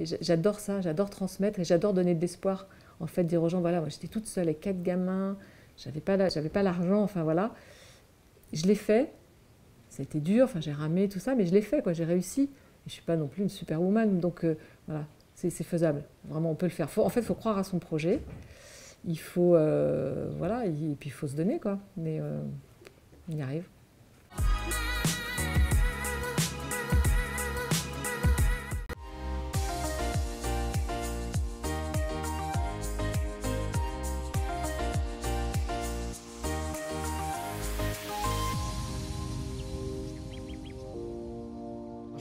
j'adore ça, j'adore transmettre et j'adore donner de l'espoir. En fait, dire aux gens, voilà, moi j'étais toute seule avec 4 gamins, j'avais pas l'argent, enfin voilà. Je l'ai fait, ça a été dur, enfin j'ai ramé, tout ça, mais je l'ai fait, quoi, j'ai réussi. Et je ne suis pas non plus une superwoman, donc voilà, c'est faisable. Vraiment, on peut le faire. En fait, il faut croire à son projet. Il faut, voilà, et puis il faut se donner, quoi. Mais on y arrive.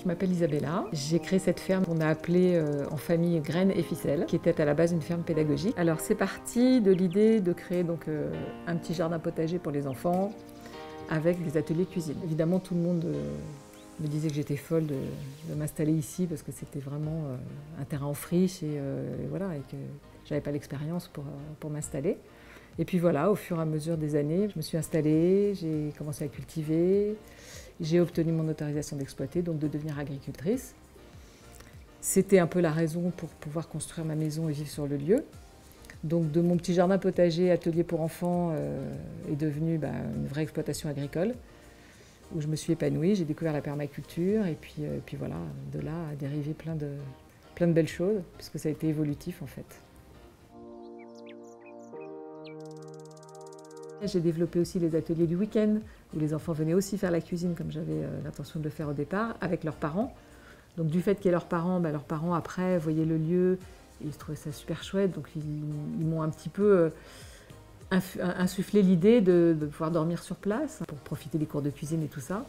Je m'appelle Isabella, j'ai créé cette ferme qu'on a appelée en famille Graines et Ficelles, qui était à la base une ferme pédagogique. Alors c'est parti de l'idée de créer donc, un petit jardin potager pour les enfants avec des ateliers cuisine. Évidemment tout le monde me disait que j'étais folle de m'installer ici parce que c'était vraiment un terrain en friche et voilà, et que j'avais pas l'expérience pour m'installer. Et puis voilà, au fur et à mesure des années, je me suis installée, j'ai commencé à cultiver, j'ai obtenu mon autorisation d'exploiter, donc de devenir agricultrice. C'était un peu la raison pour pouvoir construire ma maison et vivre sur le lieu. Donc de mon petit jardin potager, atelier pour enfants, est devenu une vraie exploitation agricole, où je me suis épanouie, j'ai découvert la permaculture, et puis voilà, de là a dérivé plein de belles choses, puisque ça a été évolutif en fait. J'ai développé aussi les ateliers du week-end, où les enfants venaient aussi faire la cuisine, comme j'avais l'intention de le faire au départ, avec leurs parents. Donc du fait qu'il y ait leurs parents après voyaient le lieu, et ils trouvaient ça super chouette, donc ils m'ont un petit peu insufflé l'idée de pouvoir dormir sur place, pour profiter des cours de cuisine et tout ça.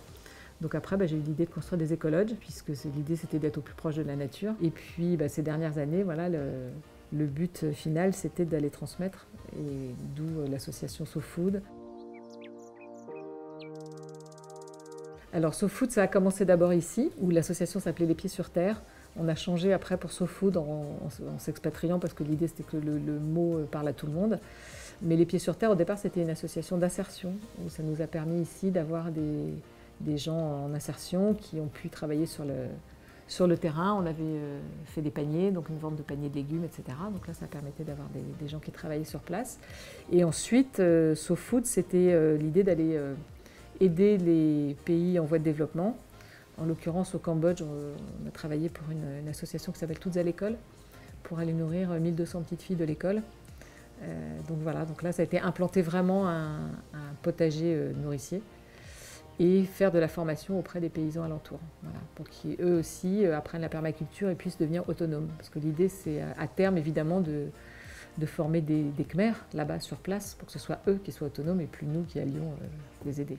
Donc après, j'ai eu l'idée de construire des écologes, puisque l'idée c'était d'être au plus proche de la nature. Et puis ces dernières années, voilà, le but final c'était d'aller transmettre, et d'où l'association SoFood. Alors SoFood, ça a commencé d'abord ici, où l'association s'appelait Les Pieds sur Terre. On a changé après pour SoFood en s'expatriant, parce que l'idée c'était que le mot parle à tout le monde. Mais Les Pieds sur Terre, au départ, c'était une association d'insertion, où ça nous a permis ici d'avoir des gens en insertion qui ont pu travailler sur le terrain. On avait fait des paniers, donc une vente de paniers de légumes, etc. Donc là, ça permettait d'avoir des gens qui travaillaient sur place. Et ensuite, SoFood, c'était l'idée d'aller aider les pays en voie de développement. En l'occurrence, au Cambodge, on a travaillé pour une association qui s'appelle Toutes à l'école, pour aller nourrir 1200 petites filles de l'école. Donc voilà, donc là, ça a été implanter vraiment un potager nourricier et faire de la formation auprès des paysans alentours, voilà, pour qu'eux aussi apprennent la permaculture et puissent devenir autonomes. Parce que l'idée, c'est à terme, évidemment, de former des Khmers là-bas sur place, pour que ce soit eux qui soient autonomes et plus nous qui allions les aider.